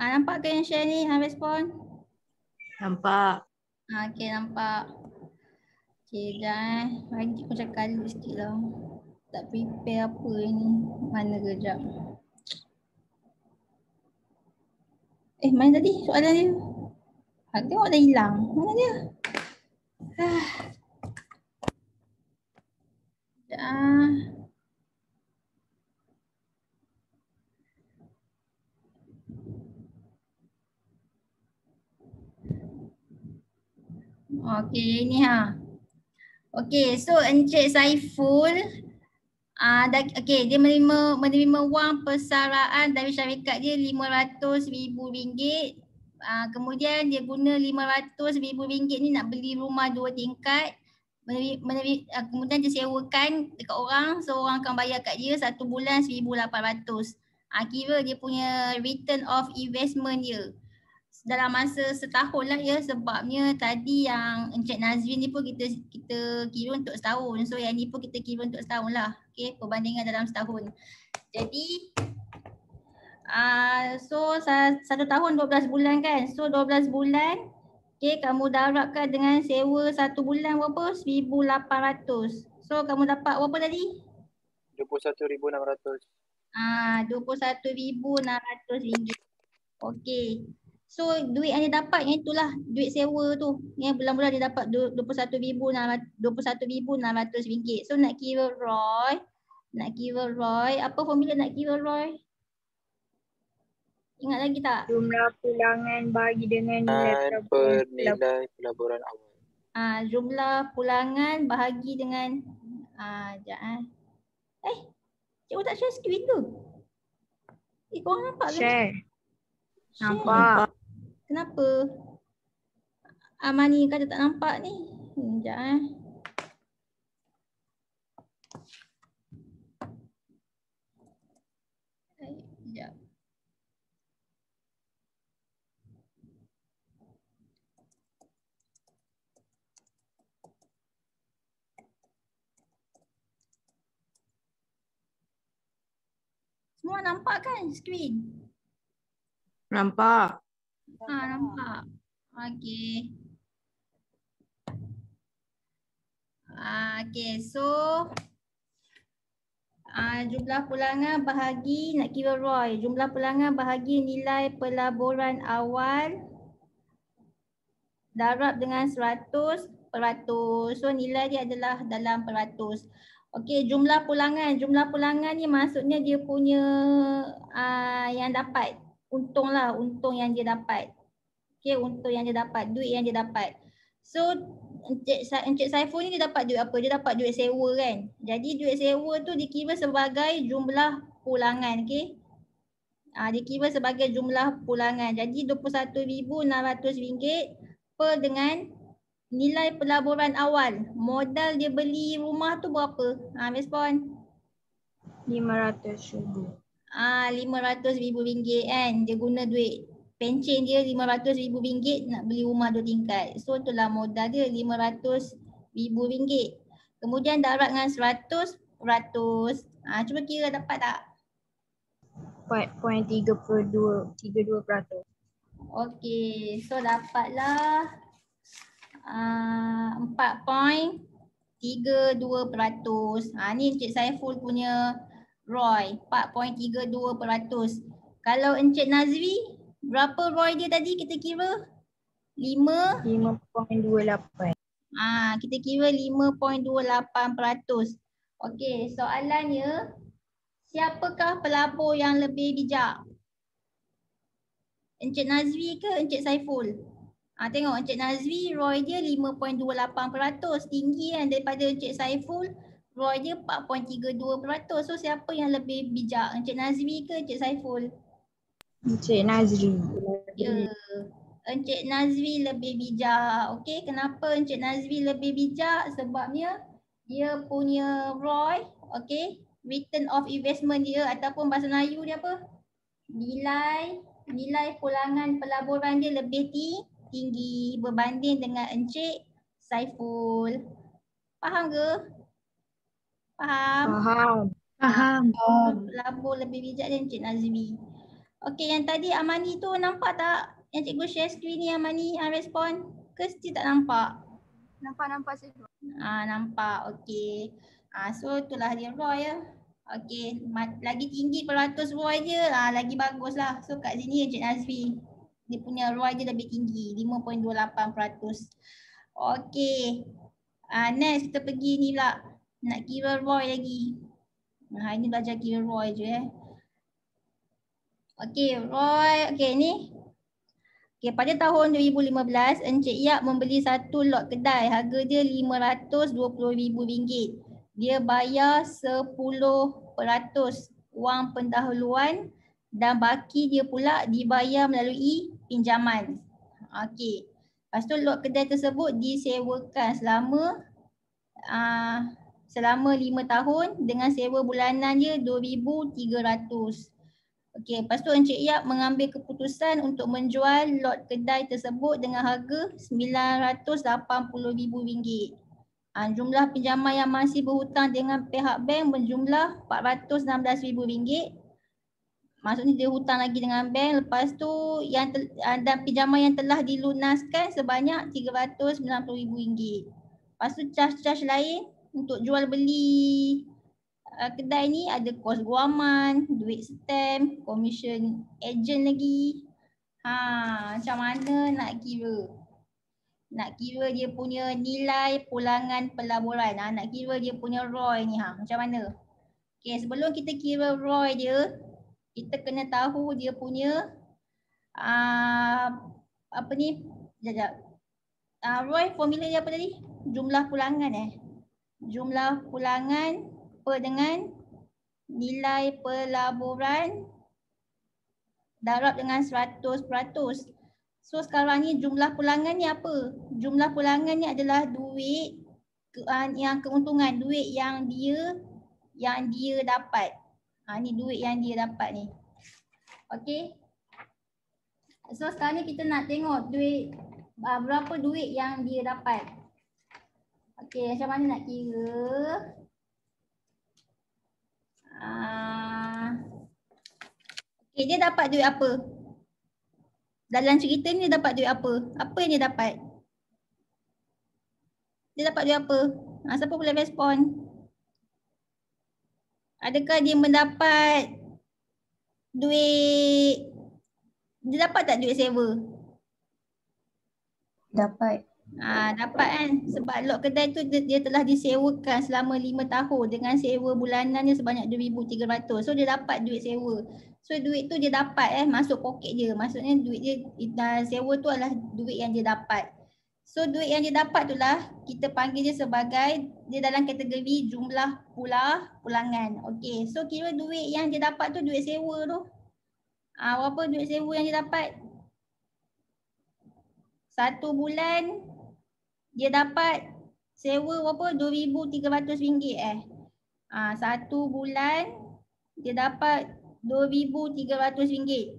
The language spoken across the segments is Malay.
Nampak ke yang share ni? Respon? Nampak. Okey, nampak. Okey, dah. Bagi aku cakap dulu sikit lah. Tak prepare apa ni. Mana kejap. Mana tadi soalan dia? Tengok dah hilang. Mana dia? Dah. Okey, ni ha. Okey, so Encik Saiful okey, dia menerima wang persaraan dari syarikat dia RM500,000. Kemudian dia guna RM500,000 ni nak beli rumah 2 tingkat. Kemudian dia sewakan dekat orang, so orang akan bayar kat dia 1 bulan RM1,800. Kira dia punya return of investment dia dalam masa setahun lah ya, sebabnya tadi yang Encik Nazrin ni pun kita kira untuk setahun. So yang ni pun kita kira untuk setahun lah. Okay, perbandingan dalam setahun. Jadi so 1 tahun 12 bulan kan. So 12 bulan, okay, kamu darabkan dengan sewa 1 bulan berapa? RM1,800. So kamu dapat berapa tadi? RM21,600. RM21,600. Okay. So duit yang dia dapat yang itulah duit sewa tu. Yang bulan-bulan dia dapat RM21,600. So nak kira Roy, apa formula nak kira Roy? Ingat lagi tak? Jumlah pulangan bagi dengan nilai per nilai pelaburan awal. Jumlah pulangan bahagi dengan cikgu tak share screen tu. Korang nampak ke? Share. Nampak. Kenapa? Amani kata tak nampak ni. Sekejap Sekejap. Semua nampak kan screen? Nampak. Nampak. Okey. Okey, so jumlah pulangan bahagi, nak kira Roy. Jumlah pulangan bahagi nilai pelaburan awal darab dengan 100%. So nilai dia adalah dalam peratus. Okey, jumlah pulangan. Jumlah pulangan ni maksudnya dia punya yang dapat. Untung yang dia dapat. Okey, untung yang dia dapat, duit yang dia dapat. So Encik Saiful ni dia dapat duit apa? Dia dapat duit sewa kan. Jadi duit sewa tu dikira sebagai jumlah pulangan, okey. Dikira sebagai jumlah pulangan. Jadi RM21,600 per dengan nilai pelaburan awal. Modal dia beli rumah tu berapa? Respon. RM500,000. RM500,000 kan. Dia guna duit pencen dia RM500,000 nak beli rumah 2 tingkat. So itulah modal dia RM500,000. Kemudian darab dengan 100%. Cuba kira dapat tak? 4.32%. Okey, so dapatlah 4.32%. Ni Encik Saiful punya Roy, 4.32%. Kalau Encik Nazri, berapa Roy dia tadi kita kira? 5.28. Kita kira 5.28%. Okey, soalannya, siapakah pelabur yang lebih bijak? Encik Nazri ke Encik Saiful? Tengok Encik Nazri, Roy dia 5.28%. Tinggi kan daripada Encik Saiful. Roy dia 4.32%. So siapa yang lebih bijak? Encik Nazri ke Encik Saiful? Encik Nazri. Ya, Encik Nazri lebih bijak. Okey, kenapa Encik Nazri lebih bijak? Sebabnya dia punya Roy, okey, return of investment dia ataupun bahasa Melayu dia apa? Nilai pulangan pelaburan dia lebih tinggi berbanding dengan Encik Saiful. Faham ke? Faham? Faham. Pelabur lebih bijak dia Encik Nazri. Okey, yang tadi Amani tu nampak tak? Yang cikgu share screen ni Amani respon? Ke still tak nampak? Nampak cikgu. Nampak. Okey. So itulah dia Roy ya. Okey, lagi tinggi peratus Roy je. Lagi bagus lah. So kat sini Encik Nazri. Dia punya Roy dia lebih tinggi, 5.28%. Okey. Next kita pergi ni pula. Nak kira Roy lagi. Hari ni belajar kira Roy je Okey, Roy. Okey ni. Okey, pada tahun 2015, Encik Yap membeli satu lot kedai. Harga dia RM520,000. Dia bayar 10% wang pendahuluan dan baki dia pula dibayar melalui pinjaman. Okey. Lepas tu lot kedai tersebut disewakan selama 5 tahun dengan sewa bulanan dia RM2,300. Okey, lepas tu Encik Yap mengambil keputusan untuk menjual lot kedai tersebut dengan harga RM980,000. Jumlah pinjaman yang masih berhutang dengan pihak bank berjumlah RM416,000. Maksudnya dia hutang lagi dengan bank. Lepas tu dan pinjaman yang telah dilunaskan sebanyak RM390,000. Lepas tu charge-charge lain untuk jual beli kedai ni ada kos guaman, duit stamp, komisen ejen lagi. Macam mana nak kira? Nak kira dia punya nilai pulangan pelaburan. Nak kira dia punya ROI ni. Macam mana? Okay, sebelum kita kira ROI dia, kita kena tahu dia punya apa ni? ROI formula dia apa tadi? Jumlah pulangan Jumlah pulangan per dengan nilai pelaburan darab dengan 100%. So sekarang ni jumlah pulangan ni apa? Jumlah pulangan ni adalah duit yang keuntungan, duit yang dia dapat. Ni duit yang dia dapat ni. Okey. So sekarang ni kita nak tengok duit berapa duit yang dia dapat. Okey, macam mana nak kira? Okey, dia dapat duit apa? Dalam cerita ni dia dapat duit apa? Apa yang dia dapat? Dia dapat duit apa? Siapa boleh respon? Adakah dia mendapat duit? Dia dapat tak duit sewa? Dapat. Dapat kan? Sebab lot kedai tu dia telah disewakan selama 5 tahun dengan sewa bulanannya sebanyak RM2,300. So dia dapat duit sewa. So duit tu dia dapat masuk poket dia. Maksudnya duit dia sewa tu adalah duit yang dia dapat. So duit yang dia dapat tu lah kita panggil dia sebagai dia dalam kategori jumlah pulangan. Okey. So kira duit yang dia dapat tu duit sewa tu. Berapa duit sewa yang dia dapat? 1 bulan dia dapat sewa berapa? RM2,300 1 bulan dia dapat RM2,300.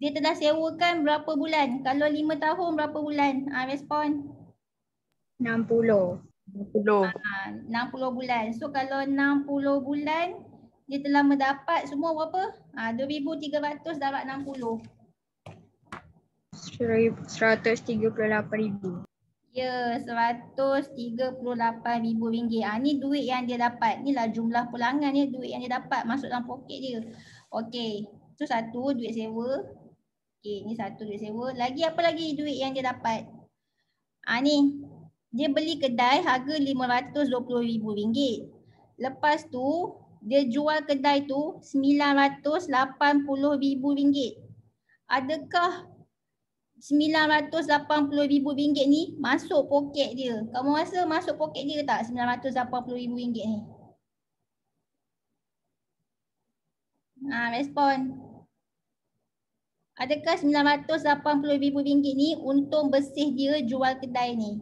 Dia telah sewakan berapa bulan? Kalau 5 tahun berapa bulan? Respon. 60. 60 bulan. So kalau 60 bulan dia telah mendapat semua berapa? RM2,300 darab 60. RM138,000. Ya, RM138,000. Ni duit yang dia dapat. Inilah jumlah pulangan ni, duit yang dia dapat masuk dalam poket dia. Okey, tu satu duit sewa. Okey, ni satu duit sewa. Lagi apa lagi duit yang dia dapat? Ni, dia beli kedai harga RM520,000. Lepas tu, dia jual kedai tu RM980,000. Adakah RM980,000 ni masuk poket dia? Kamu rasa masuk poket dia tak RM980,000 ni? Respon. Adakah RM980,000 ni untung bersih dia jual kedai ni?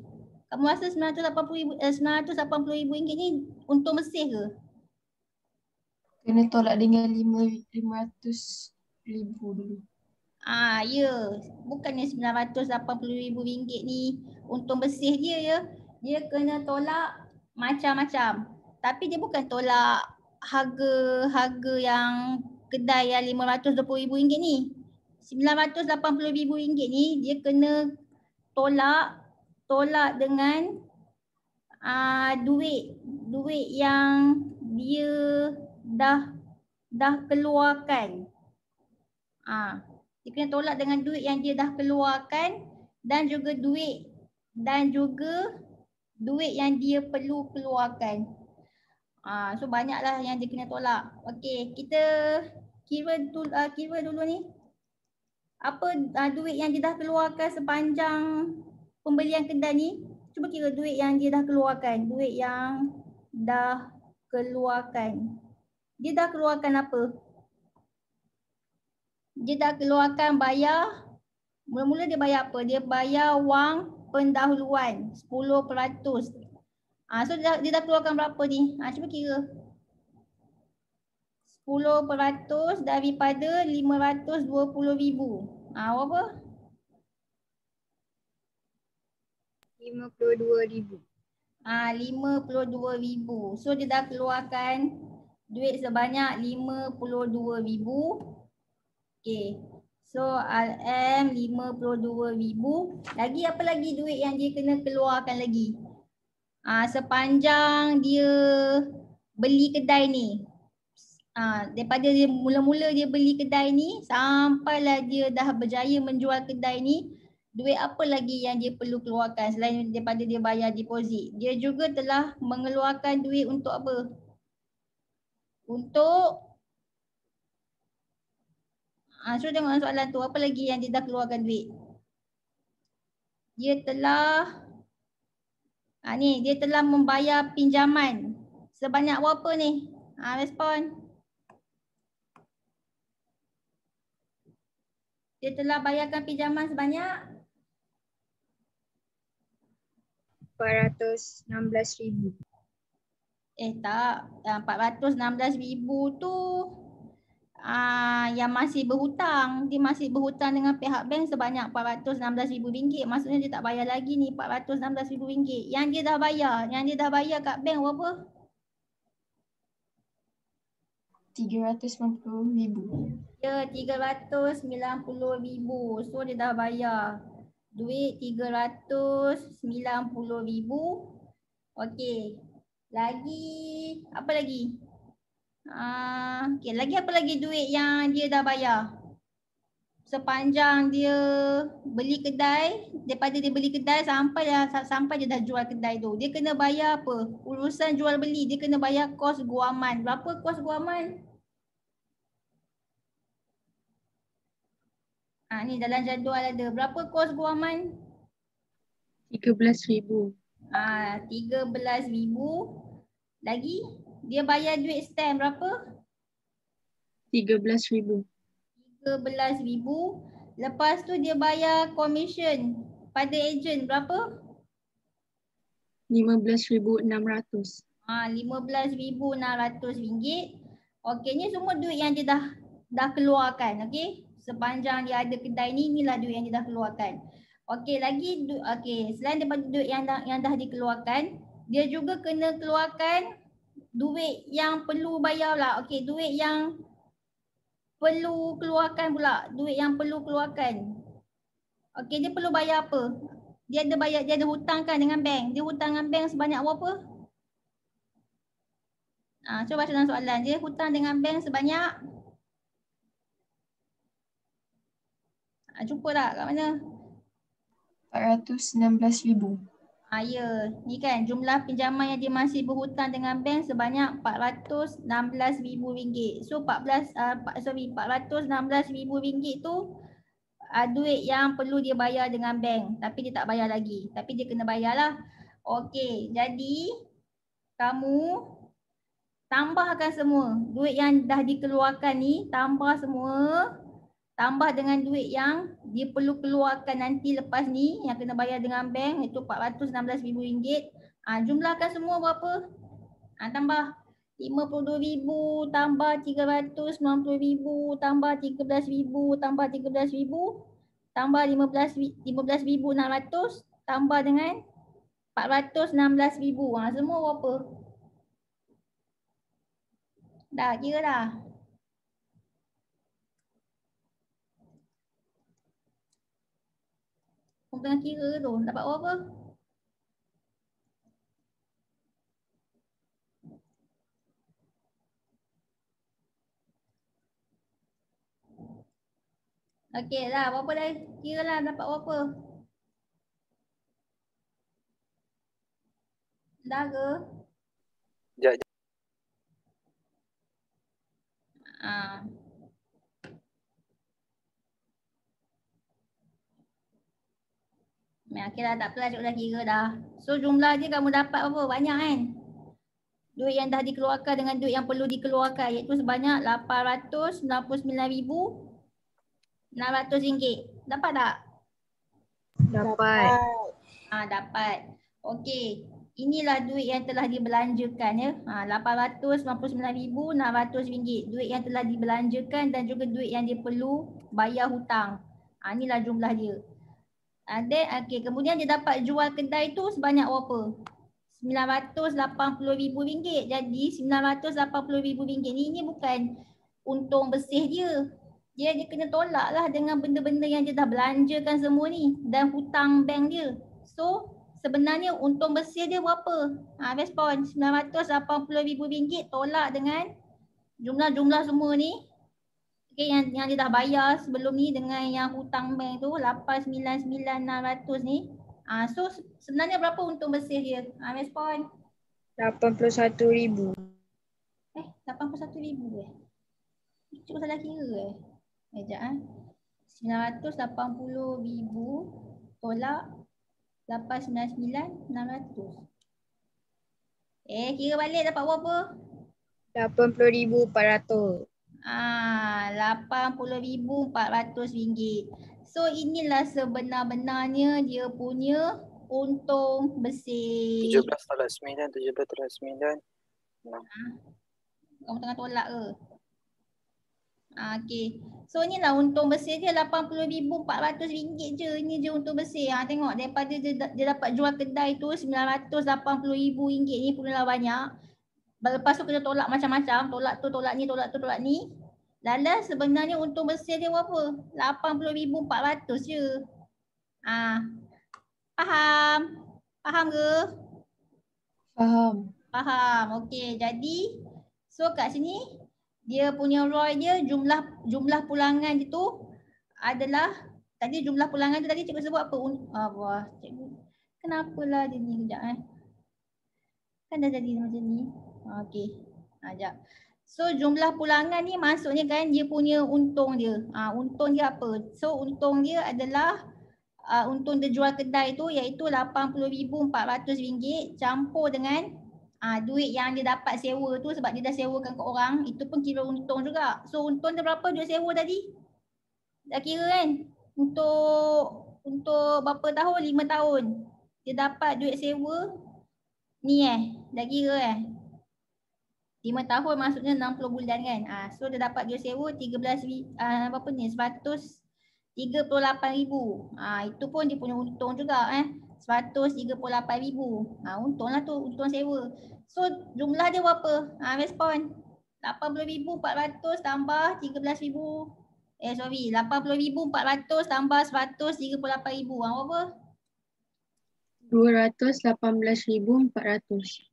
Kamu rasa RM980,000 ni untung bersih ke? Kena tolak dengan RM500,000 dulu. Ya. Bukannya RM980,000 ni untung bersih dia ya. Dia kena tolak macam-macam. Tapi dia bukan tolak harga yang kedai yang RM520,000 ni. RM980,000 ni dia kena tolak dengan duit yang dia dah keluarkan. Dia kena tolak dengan duit yang dia dah keluarkan dan juga duit yang dia perlu keluarkan. So banyaklah yang dia kena tolak. Okey, kita kira dulu ni. Apa duit yang dia dah keluarkan sepanjang pembelian kedai ni? Cuba kira duit yang dia dah keluarkan. Duit yang dah keluarkan. Dia dah keluarkan apa? Dia dah keluarkan bayar. Mula-mula dia bayar apa? Dia bayar wang pendahuluan 10%. So dia dah keluarkan berapa ni? Cuba kira. 10% daripada RM520,000. Berapa? RM52,000. RM52,000. So dia dah keluarkan duit sebanyak RM52,000. Okey. So RM RM52,000. Lagi apa lagi duit yang dia kena keluarkan lagi? Sepanjang dia beli kedai ni. Daripada dia mula-mula dia beli kedai ni sampailah dia dah berjaya menjual kedai ni, duit apa lagi yang dia perlu keluarkan selain daripada dia bayar deposit? Dia juga telah mengeluarkan duit untuk apa? Untuk so tengok soalan tu, apa lagi yang dia dah keluarkan duit? Dia telah dia telah membayar pinjaman sebanyak berapa ni? Respon. Dia telah bayarkan pinjaman sebanyak RM416,000. Tak, RM416,000 tu yang masih berhutang. Dia masih berhutang dengan pihak bank sebanyak RM416,000. Maksudnya dia tak bayar lagi ni RM416,000. Yang dia dah bayar kat bank berapa? RM390,000. Ya, RM390,000. So dia dah bayar duit RM390,000. Okey. Lagi apa lagi? Okey, lagi apa lagi duit yang dia dah bayar? Sepanjang dia beli kedai, daripada dia beli kedai sampai dia dah jual kedai tu. Dia kena bayar apa? Urusan jual beli, dia kena bayar kos guaman. Berapa kos guaman? Ni dalam jadual ada. Berapa kos guaman? RM13,000. RM13,000. Lagi dia bayar duit stamp berapa? RM13,000. RM13,000. Lepas tu dia bayar commission pada ejen berapa? RM15,600. RM15,600. Okey, ni semua duit yang dia dah keluarkan. Okey, sepanjang dia ada kedai ni, inilah duit yang dia dah keluarkan. Okey, lagi selain daripada duit yang dah dikeluarkan, dia juga kena keluarkan duit yang perlu bayar pula. Okey, duit yang perlu keluarkan pula. Duit yang perlu keluarkan. Okey, dia perlu bayar apa? Dia ada hutangkan dengan bank. Dia hutang dengan bank sebanyak berapa? Cuba baca dalam soalan. Dia hutang dengan bank sebanyak jumpa tak kat mana? RM416,000. Ya, ni kan jumlah pinjaman yang dia masih berhutang dengan bank sebanyak RM416,000. So RM416,000 tu duit yang perlu dia bayar dengan bank, tapi dia tak bayar lagi. Tapi dia kena bayar lah. Okey, jadi kamu tambahkan semua. Duit yang dah dikeluarkan ni tambah semua. Tambah dengan duit yang dia perlu keluarkan nanti lepas ni yang kena bayar dengan bank, iaitu RM416,000. Jumlahkan semua berapa? Tambah RM52,000 tambah RM390,000 tambah RM13,000 tambah RM13,000 tambah RM15,600 tambah dengan RM416,000. Semua berapa? Dah kira dah? Aku tengah kira tu. Dapat berapa? Okey lah. Berapa dah? Kira lah dapat berapa? Dah ke? Sekejap. Ah. Okey lah, tak apalah, cikgu dah kira dah. So jumlah dia kamu dapat berapa? Banyak kan? Duit yang dah dikeluarkan dengan duit yang perlu dikeluarkan, iaitu sebanyak RM899,600. Dapat tak? Dapat. Dapat. Okey. Inilah duit yang telah dibelanjakan ya. RM899,600. Duit yang telah dibelanjakan dan juga duit yang dia perlu bayar hutang. Inilah jumlah dia. Okey, kemudian dia dapat jual kedai tu sebanyak berapa? RM980,000. Jadi RM980,000 ni bukan untung bersih dia. Dia kena tolak lah dengan benda-benda yang dia dah belanjakan semua ni dan hutang bank dia. So sebenarnya untung bersih dia berapa? Respon RM980,000 tolak dengan jumlah-jumlah semua ni. Okay, yang dia dah bayar sebelum ni dengan yang hutang bank tu 899,600 ni. So sebenarnya berapa untung bersih dia? Respon. 81,000. 81,000 Cikgu salah kira Sekejap 980,000 tolak 899,600. Kira balik dapat berapa? 80,400. RM80,400. So inilah sebenar-benarnya dia punya untung bersih. 17 tolak 9, 17 tolak 9. Kamu tengah tolak ke? Okey. So inilah untung bersih dia RM80,400 je. Ini je untung bersih. Tengok daripada dia dapat jual kedai tu RM980,000 ni punyalah banyak. Lepas tu kita tolak macam-macam. Tolak tu, tolak ni, tolak tu, tolak ni. Lala sebenarnya untung bersih dia berapa? RM80,400 je. Faham? Faham ke? Faham. Faham. Okey, jadi so kat sini dia punya ROI dia jumlah pulangan itu adalah tadi jumlah pulangan tu tadi cikgu sebut apa? Wah, cikgu. Kenapalah dia ni kejap Kan dah jadi macam ni. Okey. Sekejap. So jumlah pulangan ni maksudnya kan dia punya untung dia. Untung dia apa? So untung dia adalah untung dia jual kedai tu iaitu RM80,400 campur dengan duit yang dia dapat sewa tu sebab dia dah sewakan ke orang. Itu pun kira untung juga. So untung dia berapa duit sewa tadi? Dah kira kan? Untuk berapa tahun? 5 tahun. Dia dapat duit sewa ni dah kira 5 tahun maksudnya 60 bulan kan. So dia dapat duit sewa 138,000. Itu pun dia punya untung juga 138,000. Untung lah tu, untung sewa. So jumlah dia berapa? Respon. 80,400 tambah 13,000. 80,400 tambah 138,000. Berapa? 218,400.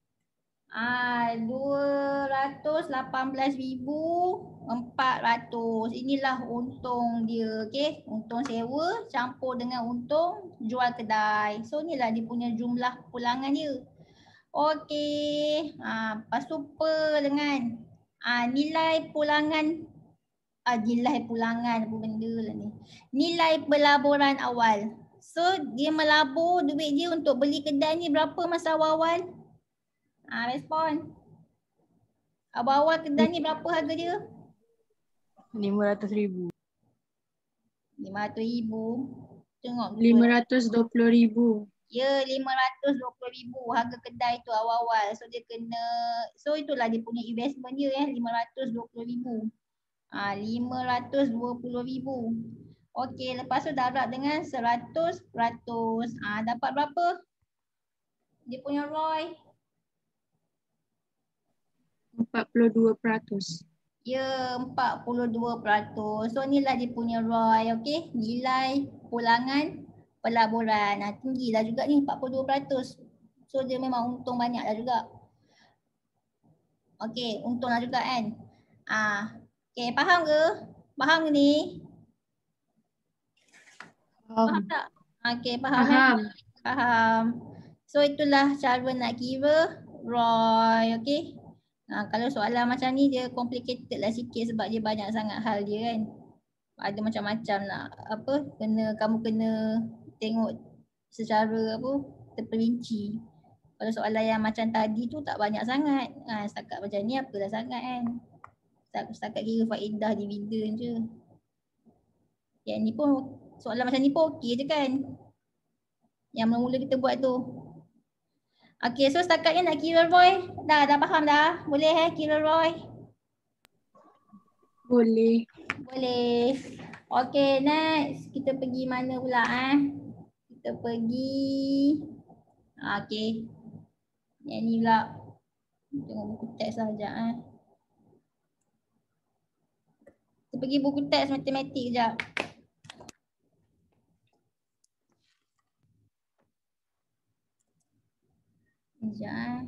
218,400. Inilah untung dia. Okey, untung sewa campur dengan untung jual kedai. So inilah dia punya jumlah pulangan dia. Okey. Lepas tu per dengan nilai pulangan nilai pulangan apa benda lah ni. Nilai pelaburan awal. So dia melabur duit dia untuk beli kedai ni berapa masa awal-awal? Respon. Awal-awal kedai ni berapa harga dia? RM500,000. RM500,000. Tengok. RM520,000. Ya, RM520,000 harga kedai tu awal-awal. So dia kena, so itulah dia punya investment dia RM520,000. RM520,000. Okey, lepas tu darab dengan 100%. Dapat berapa? Dia punya ROI 42%. Ya, 42%. So inilah dia punya ROI, okey. Nilai pulangan pelaburan. Tinggi lah juga ni 42%. So dia memang untung banyak lah juga. Okey, untung lah juga kan. Okey, faham ke? Faham ke ni? Faham tak? Okey, faham kan? Faham. So itulah cara nak kira ROI, okey. Kalau soalan macam ni dia complicated lah sikit sebab dia banyak sangat hal dia kan. Ada macam-macam nak kamu kena tengok secara terperinci. Kalau soalan yang macam tadi tu tak banyak sangat. Setakat macam ni apalah sangat kan. Setakat kira faedah dividen je. Yang ni pun soalan macam ni pun okey je kan. Yang mula-mula kita buat tu. Okey, so setakat ni nak kira ROI. Dah faham dah? Boleh kira ROI? Boleh. Boleh. Okey, next. Kita pergi mana pula Kita pergi okey. Yang ni pula. Tengok buku teks lah sekejap Kita pergi buku teks matematik sekejap. Sekejap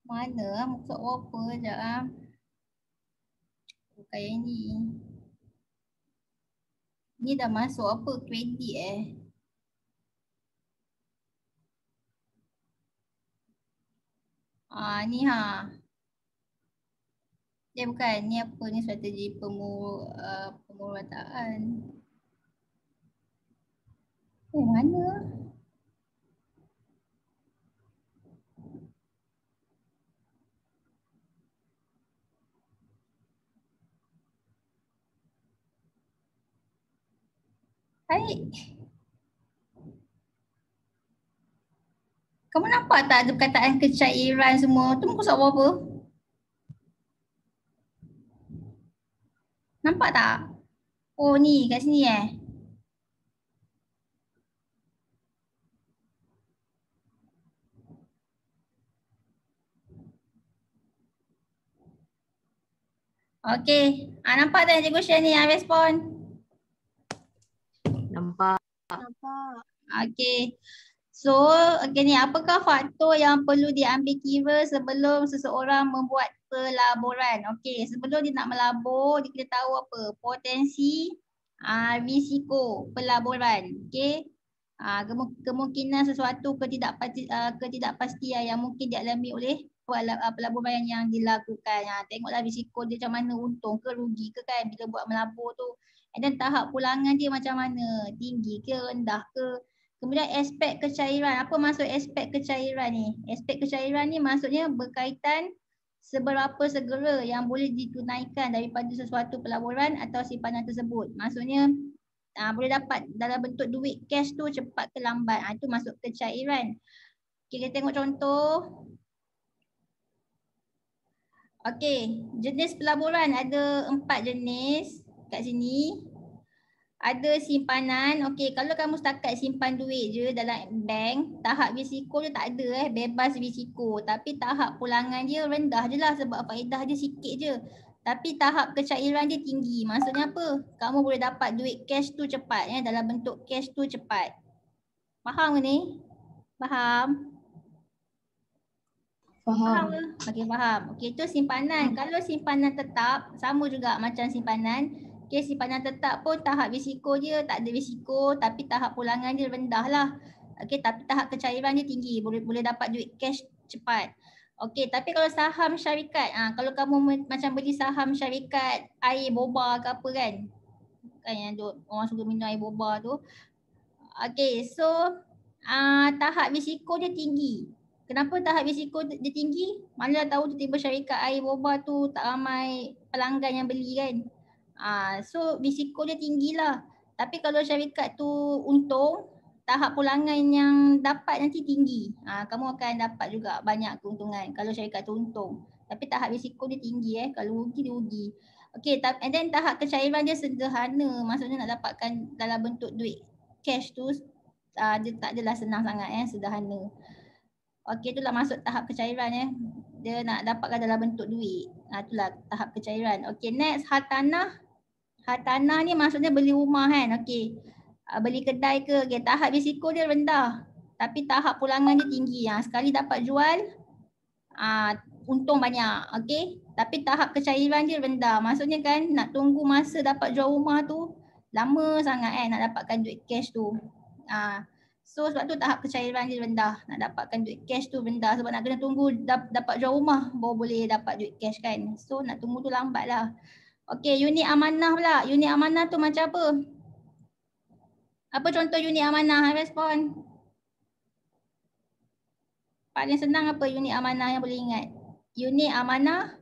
Mana masuk apa sekejap Kayak ni. Ni dah masuk apa? Kredit ni Dia bukan. Ni apa ni strategi pemurataan. Mana? Baik. Kamu nampak tak ada perkataan kecairan semua? Tu muka surat apa? Nampak tak? Oh ni kat sini Okey. Nampak tak cikgu share ni yang respon? Nampak. Okey. So, ni apakah faktor yang perlu diambil kira sebelum seseorang membuat pelaburan? Okey, sebelum dia nak melabur, dia kena tahu apa? Potensi, risiko pelaburan. Okey. Kemungkinan sesuatu ketidakpastian yang mungkin dialami oleh pelaburan yang dilakukan. Tengoklah risiko dia macam mana, untung ke rugi ke kan bila buat melabur tu. Dan tahap pulangan dia macam mana, tinggi ke rendah ke. Kemudian aspek kecairan. Apa maksud aspek kecairan ni? Aspek kecairan ni maksudnya berkaitan seberapa segera yang boleh ditunaikan daripada sesuatu pelaburan atau simpanan tersebut. Maksudnya boleh dapat dalam bentuk duit cash tu cepat ke lambat. Itu masuk kecairan. Okay, kita tengok contoh. Okey, jenis pelaburan ada 4 jenis kat sini. Ada simpanan. Okey, kalau kamu setakat simpan duit je dalam bank, tahap risiko dia tak ada bebas risiko. Tapi tahap pulangan dia rendah je lah sebab faedah dia sikit je. Tapi tahap kecairan dia tinggi. Maksudnya apa? Kamu boleh dapat duit cash tu cepat dalam bentuk cash tu cepat. Faham ke ni? Faham? Faham ke? Okey, faham. Okey, itu simpanan. Kalau simpanan tetap, sama juga macam simpanan. Okey, simpanan tetap pun tahap risiko dia tak ada risiko tapi tahap pulangan dia rendah lah. Okey, tapi tahap kecairan dia tinggi. Boleh dapat duit cash cepat. Okey, tapi kalau saham syarikat, kalau kamu macam beli saham syarikat air boba ke apa kan yang orang suka minum air boba tu. Okey, so tahap risiko dia tinggi. Kenapa tahap risiko dia tinggi? Mana tahu tiba-tiba syarikat air boba tu tak ramai pelanggan yang beli kan. So risiko dia tinggilah. Tapi kalau syarikat tu untung, tahap pulangan yang dapat nanti tinggi. Kamu akan dapat juga banyak keuntungan kalau syarikat tu untung. Tapi tahap risiko dia tinggi Kalau rugi dia rugi. Okay, and then tahap kecairan dia sederhana. Maksudnya nak dapatkan dalam bentuk duit cash tu dia tak adalah senang sangat sederhana. Okey, itulah masuk tahap kecairan Dia nak dapatkan dalam bentuk duit. Itulah tahap kecairan. Okey, next hartanah. Hartanah ni maksudnya beli rumah kan. Okey. Beli kedai ke. Okay, tahap risiko dia rendah. Tapi tahap pulangan dia tinggi. Sekali dapat jual untung banyak. Okey. Tapi tahap kecairan dia rendah. Maksudnya kan nak tunggu masa dapat jual rumah tu lama sangat nak dapatkan duit cash tu. So sebab tu tahap kecairan dia rendah. Nak dapatkan duit cash tu rendah sebab nak kena tunggu dapat jual rumah baru boleh dapat duit cash kan. So nak tunggu tu lambat lah. Okey, unit amanah pula. Unit amanah tu macam apa? Apa contoh unit amanah? Respon. Paling senang apa unit amanah yang boleh ingat? Unit amanah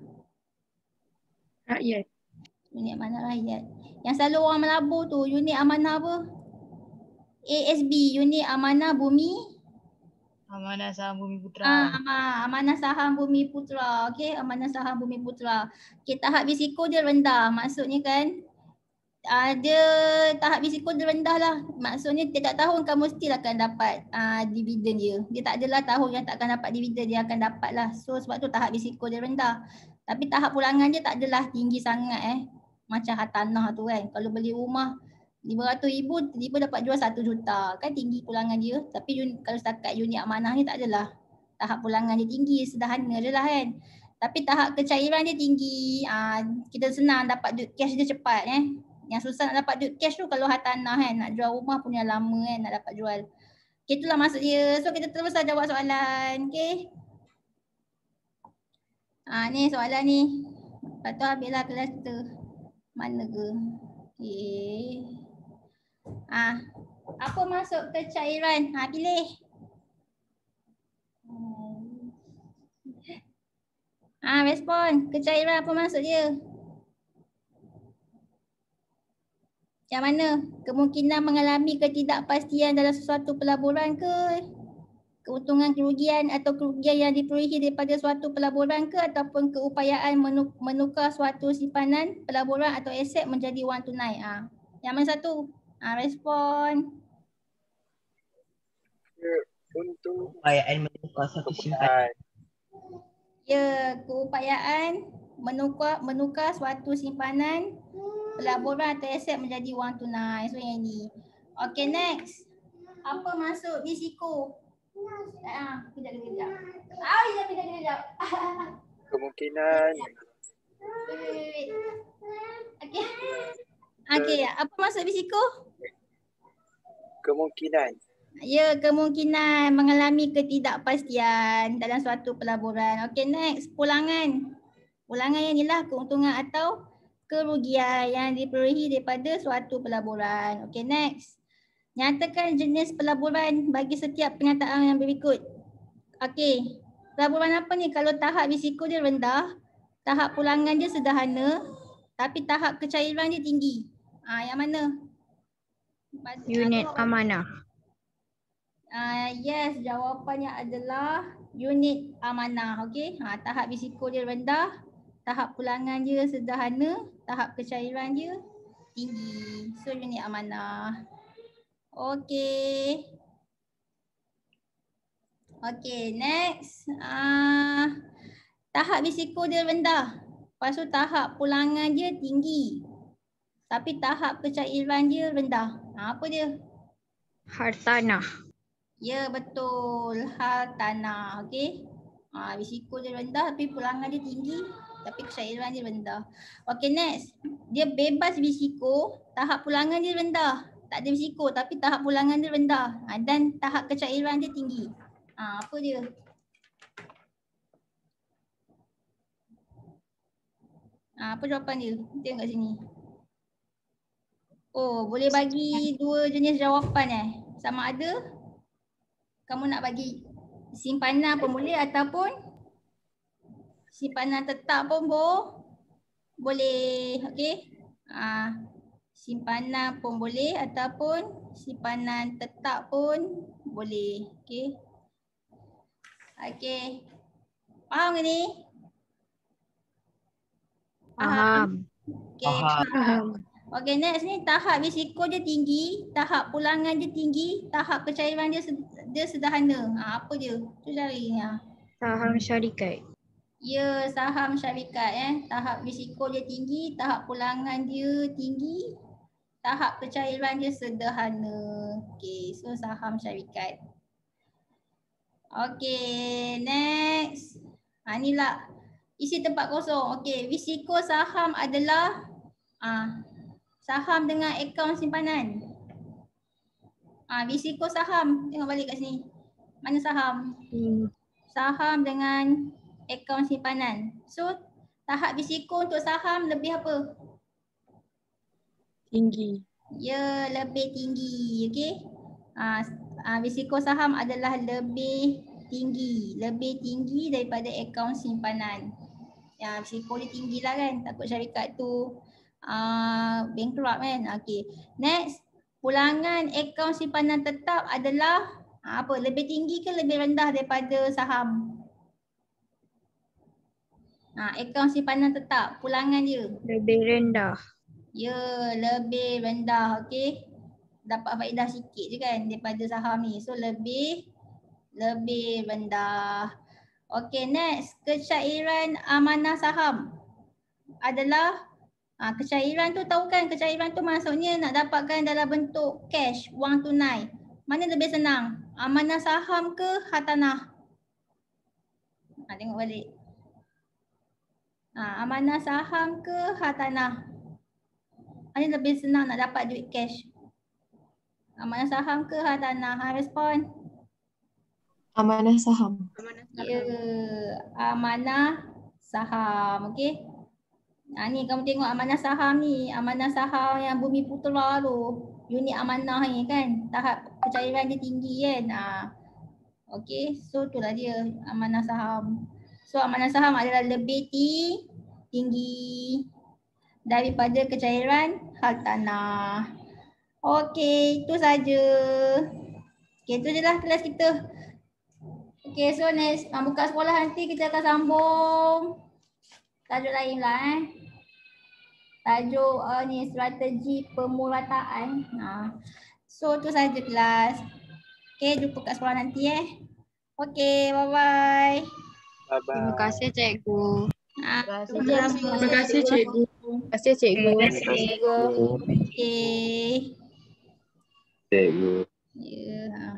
Rakyat. Unit amanah rakyat. Yang selalu orang melabur tu unit amanah apa? ASB, unit amanah bumi. Amanah Saham Bumi Putra. Amanah Saham Bumi Putra. Okey, amanah Saham Bumi Putra. Okey, tahap risiko dia rendah. Maksudnya kan dia tahap risiko dia rendah lah. Maksudnya tiap tahun kamu still akan dapat dividen dia. Dia tak adalah tahun yang tak akan dapat dividen, dia akan dapat lah. So sebab tu tahap risiko dia rendah. Tapi tahap pulangan dia tak adalah tinggi sangat macam hartanah tu kan. Kalau beli rumah 500,000 tiba-tiba dapat jual 1 juta. Kan tinggi pulangan dia. Tapi kalau setakat unit amanah ni tak adalah. Tahap pulangan dia tinggi, sederhana je lah kan. Tapi tahap kecairan dia tinggi. Kita senang dapat duit cash dia cepat Yang susah nak dapat duit cash tu kalau hartanah kan. Nak jual rumah punya lama nak dapat jual. Okay, itulah maksud dia. So kita teruslah jawab soalan. Okay. Ni soalan ni. Lepas tu habislah kelas tu. Mana ke? Okay. Apa masuk kecairan? Pilih. Respon. Kecairan apa maksud dia? Yang mana? Kemungkinan mengalami ketidakpastian dalam sesuatu pelaburan ke? Keuntungan kerugian atau kerugian yang diperolehi daripada suatu pelaburan ke? Ataupun keupayaan menukar suatu simpanan pelaburan atau aset menjadi wang tunai? Yang mana satu? Respon. Untuk Keupayaan menukar satu simpanan. Ya, keupayaan menukar suatu simpanan pelaburan atau aset menjadi wang tunai. So yang ni. Okay, next. Apa masuk risiko? Kejap. Kejap. Kemungkinan. Wait. Okay, apa masuk risiko? Kemungkinan. Ya, kemungkinan mengalami ketidakpastian dalam suatu pelaburan. Okay, next. Pulangan. Pulangan yang inilah keuntungan atau kerugian yang diperolehi daripada suatu pelaburan. Okay, next. Nyatakan jenis pelaburan bagi setiap pernyataan yang berikut. Okay, pelaburan apa ni? Kalau tahap risiko dia rendah, tahap pulangan dia sederhana, tapi tahap kecairan dia tinggi. Yang mana? Unit amanah. Yes, jawapannya adalah unit amanah. Okay, tahap risiko dia rendah, tahap pulangan dia sederhana, tahap kecairan dia tinggi. So unit amanah. Okay. Okay, next. Tahap risiko dia rendah. Lepas tu tahap pulangan dia tinggi. Tapi tahap kecairan dia rendah. Apa dia? Hartanah. Ya, betul. Hartanah. Okay. Risiko dia rendah tapi pulangan dia tinggi. Tapi kecairan dia rendah. Okay, next. Dia bebas risiko. Tahap pulangan dia rendah. Tak ada risiko tapi tahap pulangan dia rendah. Dan tahap kecairan dia tinggi. Apa dia? Apa jawapan dia? Tengok kat sini. Oh, boleh bagi dua jenis jawapan Sama ada kamu nak bagi simpanan pun boleh ataupun simpanan tetap pun boleh. Okey. Simpanan pun boleh ataupun simpanan tetap pun boleh. Okey. Okey. Faham ke ni? Faham. Okey. Faham. Okey, next ni tahap risiko dia tinggi, tahap pulangan dia tinggi, tahap kecairan dia sederhana. Apa dia? Tu cari ni. Saham syarikat. Ya, saham syarikat Tahap risiko dia tinggi, tahap pulangan dia tinggi, tahap kecairan dia sederhana. Okey, so saham syarikat. Okey, next. Inilah isi tempat kosong. Okey, risiko saham adalah saham dengan akaun simpanan. Risiko saham. Tengok balik kat sini. Mana saham? Saham dengan akaun simpanan. So, tahap risiko untuk saham lebih apa? Tinggi. Ya, lebih tinggi. Okey. Risiko saham adalah lebih tinggi daripada akaun simpanan. Risiko dia tinggi lah kan. Takut syarikat tu bankrupt kan. Okey. Next, pulangan akaun simpanan tetap adalah apa? Lebih tinggi ke lebih rendah daripada saham? Akaun simpanan tetap, pulangan dia Lebih rendah. ya, lebih rendah. Okey. Dapat faedah sikit je kan daripada saham ni. So lebih rendah. Okey, next, kecairan amanah saham adalah kecairan tu tahu kan, kecairan tu maksudnya nak dapatkan dalam bentuk cash, wang tunai. Mana lebih senang? Amanah saham ke hartanah? Tengok balik. Amanah saham ke hartanah? Mana lebih senang nak dapat duit cash? Amanah saham ke hartanah? Respon. Amanah saham. Ya, amanah saham. Okey. Ni kamu tengok amanah saham ni. Amanah saham yang Bumi Putera tu. Unit amanah ni kan. Tahap kecairan dia tinggi kan. Okey. So itulah dia amanah saham. So amanah saham adalah lebih tinggi daripada kecairan hartanah. Okey, itu saja. Okey, itu je lah kelas kita. Okey, so next buka sekolah nanti kita akan sambung tajuk lain lah Tajuk ni strategi pemurataan. So itu saja kelas. Okey, jumpa kat sekolah nanti Okey, bye-bye. Bye-bye. Terima kasih cikgu. Terima kasih cikgu. Terima kasih cikgu. Okey. Cikgu. Ya.